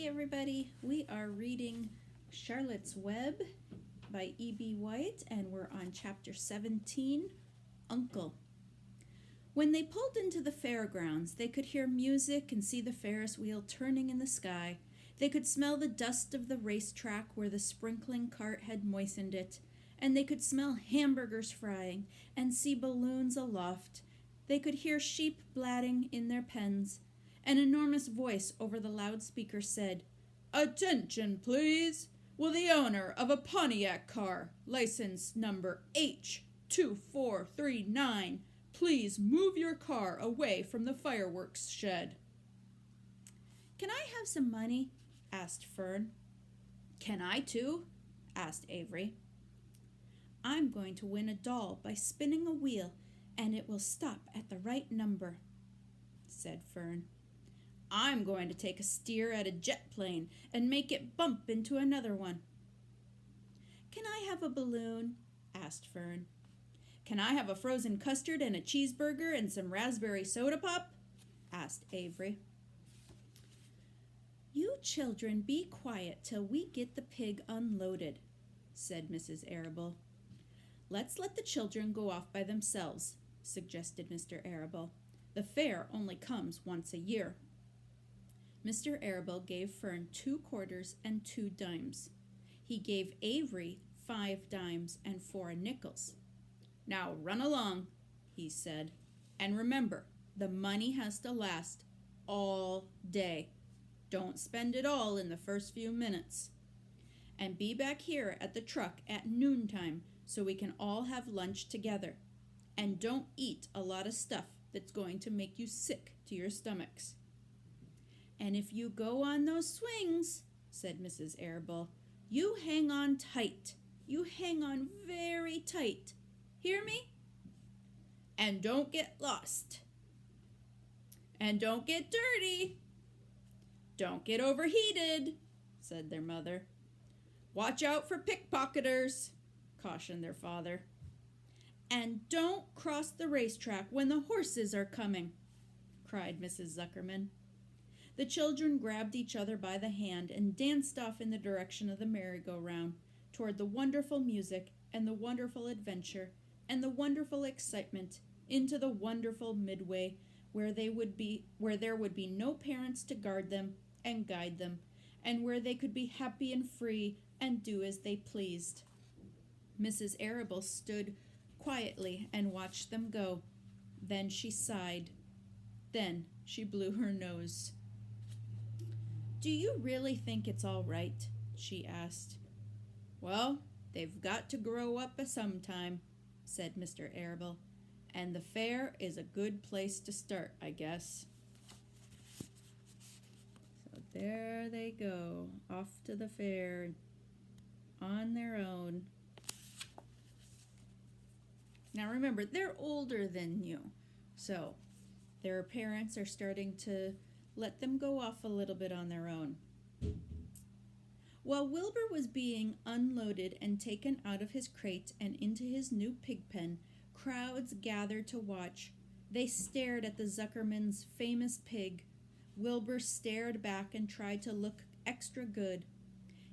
Hey everybody, we are reading Charlotte's Web by E.B. White, and we're on chapter 17, Uncle. When they pulled into the fairgrounds, they could hear music and see the Ferris wheel turning in the sky. They could smell the dust of the racetrack where the sprinkling cart had moistened it, and they could smell hamburgers frying and see balloons aloft. They could hear sheep blatting in their pens. An enormous voice over the loudspeaker said, "Attention, please! Will the owner of a Pontiac car, license number H2439, please move your car away from the fireworks shed?" "Can I have some money?" asked Fern. "Can I too?" asked Avery. "I'm going to win a doll by spinning a wheel, and it will stop at the right number," said Fern. "I'm going to take a steer at a jet plane and make it bump into another one." "Can I have a balloon?" asked Fern. "Can I have a frozen custard and a cheeseburger and some raspberry soda pop?" asked Avery. "You children be quiet till we get the pig unloaded," said Mrs. Arable. "Let's let the children go off by themselves," suggested Mr. Arable. "The fair only comes once a year." Mr. Arable gave Fern 2 quarters and 2 dimes. He gave Avery 5 dimes and 4 nickels. "Now run along," he said. "And remember, the money has to last all day. Don't spend it all in the first few minutes. And be back here at the truck at noontime so we can all have lunch together. And don't eat a lot of stuff that's going to make you sick to your stomachs. And if you go on those swings," said Mrs. Arable, "you hang on tight. You hang on very tight. Hear me? And don't get lost. And don't get dirty. Don't get overheated," said their mother. "Watch out for pickpocketers," cautioned their father. "And don't cross the racetrack when the horses are coming," cried Mrs. Zuckerman. The children grabbed each other by the hand and danced off in the direction of the merry-go-round, toward the wonderful music and the wonderful adventure and the wonderful excitement, into the wonderful Midway, where there would be no parents to guard them and guide them, and where they could be happy and free and do as they pleased. Mrs. Arable stood quietly and watched them go. Then she sighed. Then she blew her nose. "Do you really think it's all right?" she asked. "Well, they've got to grow up sometime," said Mr. Arable. "And the fair is a good place to start, I guess." So there they go, off to the fair, on their own. Now remember, they're older than you, so their parents are starting to let them go off a little bit on their own. While Wilbur was being unloaded and taken out of his crate and into his new pig pen, crowds gathered to watch. They stared at the Zuckermans' famous pig. Wilbur stared back and tried to look extra good.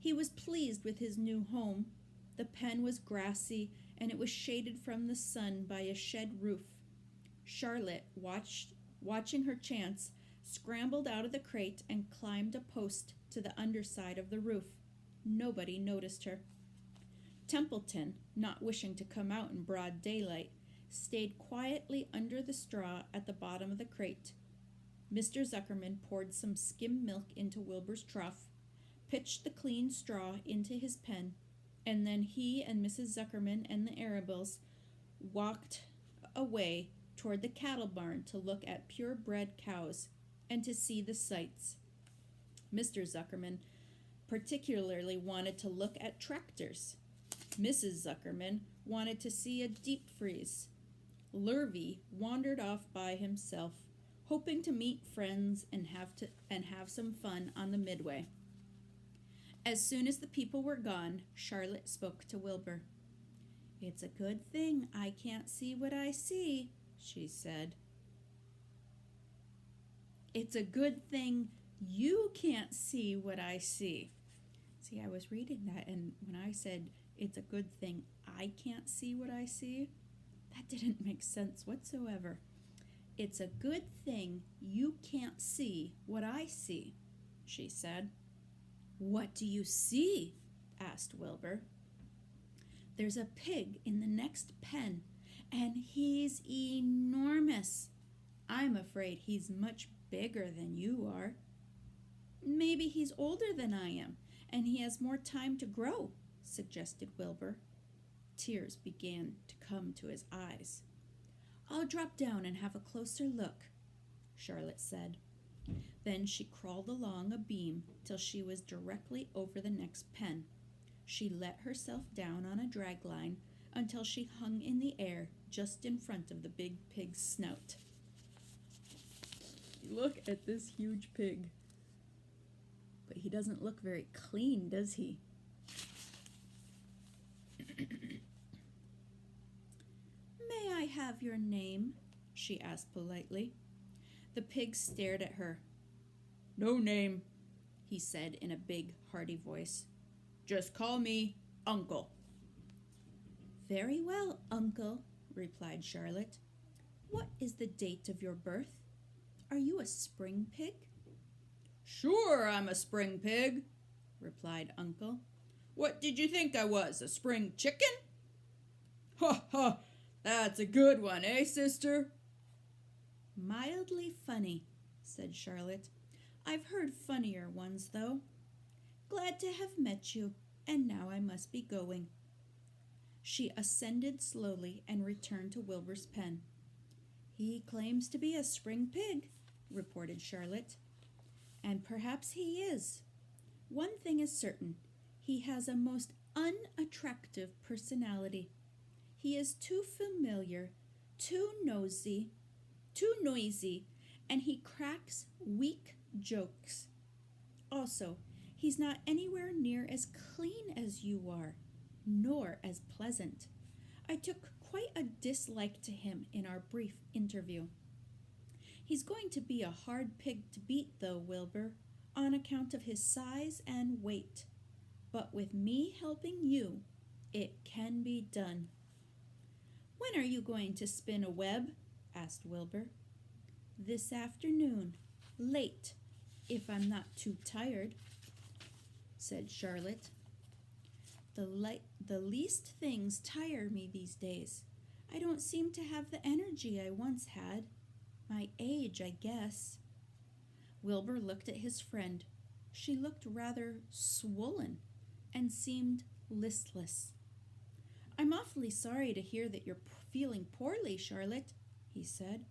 He was pleased with his new home. The pen was grassy, and it was shaded from the sun by a shed roof. Charlotte, watching her chance, scrambled out of the crate and climbed a post to the underside of the roof. Nobody noticed her. Templeton, not wishing to come out in broad daylight, stayed quietly under the straw at the bottom of the crate. Mr. Zuckerman poured some skim milk into Wilbur's trough, pitched the clean straw into his pen, and then he and Mrs. Zuckerman and the Arables walked away toward the cattle barn to look at purebred cows and to see the sights. Mr. Zuckerman particularly wanted to look at tractors. Mrs. Zuckerman wanted to see a deep freeze. Lurvy wandered off by himself, hoping to meet friends and have some fun on the Midway. As soon as the people were gone, Charlotte spoke to Wilbur. "It's a good thing I can't see what I see," she said. "It's a good thing You can't see what I see. See, I was reading that, and when I said it's a good thing I can't see what I see, that didn't make sense whatsoever. It's a good thing you can't see what I see, she said. What do you see? Asked Wilbur. There's a pig in the next pen, and he's enormous. I'm afraid he's much bigger than you are. Maybe he's older than I am, and he has more time to grow, suggested Wilbur. Tears began to come to his eyes. I'll drop down and have a closer look, Charlotte said. Then she crawled along a beam till she was directly over the next pen. She let herself down on a drag line until she hung in the air just in front of the big pig's snout. Look at this huge pig. But he doesn't look very clean, does he? May I have your name? She asked politely. The pig stared at her. No name, he said in a big, hearty voice. Just call me Uncle. Very well, Uncle, replied Charlotte. What is the date of your birth? Are you a spring pig? Sure, I'm a spring pig, replied Uncle. What did you think I was, a spring chicken? Ha ha, that's a good one, eh, sister? Mildly funny, said Charlotte. I've heard funnier ones, though. Glad to have met you, and now I must be going. She ascended slowly and returned to Wilbur's pen. He claims to be a spring pig, reported Charlotte. And perhaps he is. One thing is certain, he has a most unattractive personality. He is too familiar, too noisy, and he cracks weak jokes. Also, he's not anywhere near as clean as you are, nor as pleasant. I took quite a dislike to him in our brief interview. He's going to be a hard pig to beat, though, Wilbur, on account of his size and weight. But with me helping you, it can be done. When are you going to spin a web? Asked Wilbur. This afternoon, late, if I'm not too tired, said Charlotte. The least things tire me these days. I don't seem to have the energy I once had. My age, I guess. Wilbur looked at his friend. She looked rather swollen and seemed listless. I'm awfully sorry to hear that you're feeling poorly, Charlotte, he said.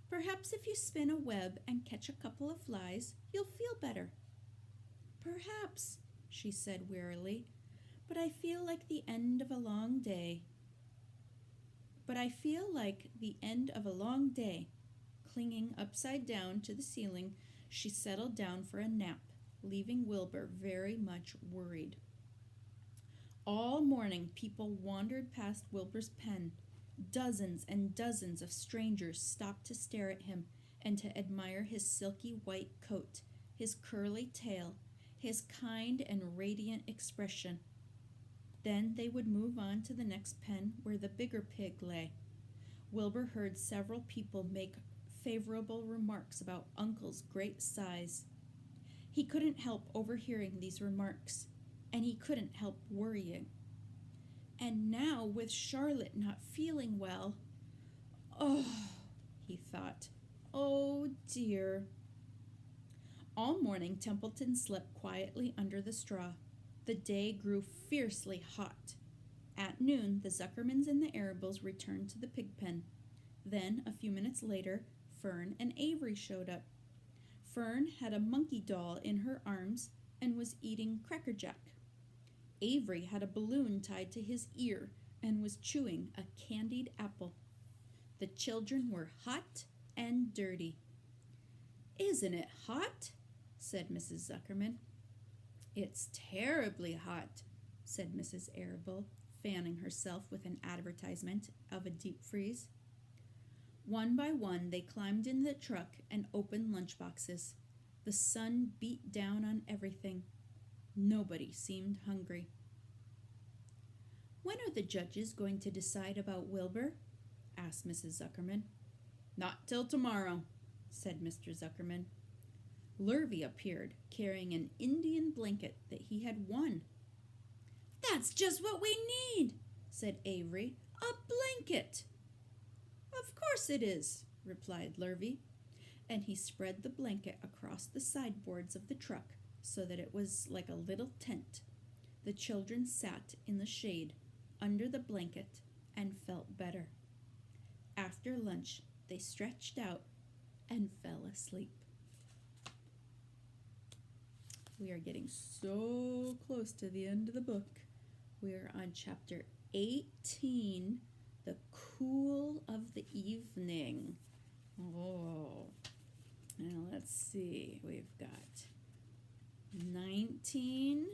Perhaps if you spin a web and catch a couple of flies, you'll feel better. Perhaps, she said wearily, but I feel like the end of a long day. Clinging upside down to the ceiling, she settled down for a nap, leaving Wilbur very much worried. All morning people wandered past Wilbur's pen. Dozens and dozens of strangers stopped to stare at him and to admire his silky white coat, his curly tail, his kind and radiant expression. Then they would move on to the next pen where the bigger pig lay. Wilbur heard several people make favorable remarks about Uncle's great size. He couldn't help overhearing these remarks, and he couldn't help worrying. And now, with Charlotte not feeling well, oh, he thought, oh dear. All morning Templeton slept quietly under the straw. The day grew fiercely hot. At noon, the Zuckermans and the Arables returned to the pig pen. Then, a few minutes later, Fern and Avery showed up. Fern had a monkey doll in her arms and was eating Cracker Jack. Avery had a balloon tied to his ear and was chewing a candied apple. The children were hot and dirty. Isn't it hot? Said Mrs. Zuckerman. It's terribly hot, said Mrs. Arable, fanning herself with an advertisement of a deep freeze. One by one they climbed in the truck and opened lunch boxes. The sun beat down on everything. Nobody seemed hungry. "When are the judges going to decide about Wilbur?" asked Mrs. Zuckerman. "Not till tomorrow," said Mr. Zuckerman. Lurvy appeared, carrying an Indian blanket that he had won. "That's just what we need," said Avery. "A blanket." "Of course it is," replied Lurvy, and he spread the blanket across the sideboards of the truck so that it was like a little tent. The children sat in the shade under the blanket and felt better. After lunch, they stretched out and fell asleep. We are getting so close to the end of the book. We are on chapter 18, The Cool of the Evening. Oh, now let's see. We've got 19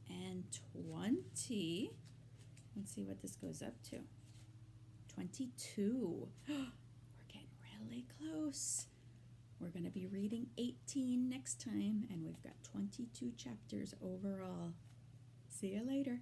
and 20. Let's see what this goes up to. 22. We're getting really close. We're going to be reading 18 next time, and we've got 22 chapters overall. See you later.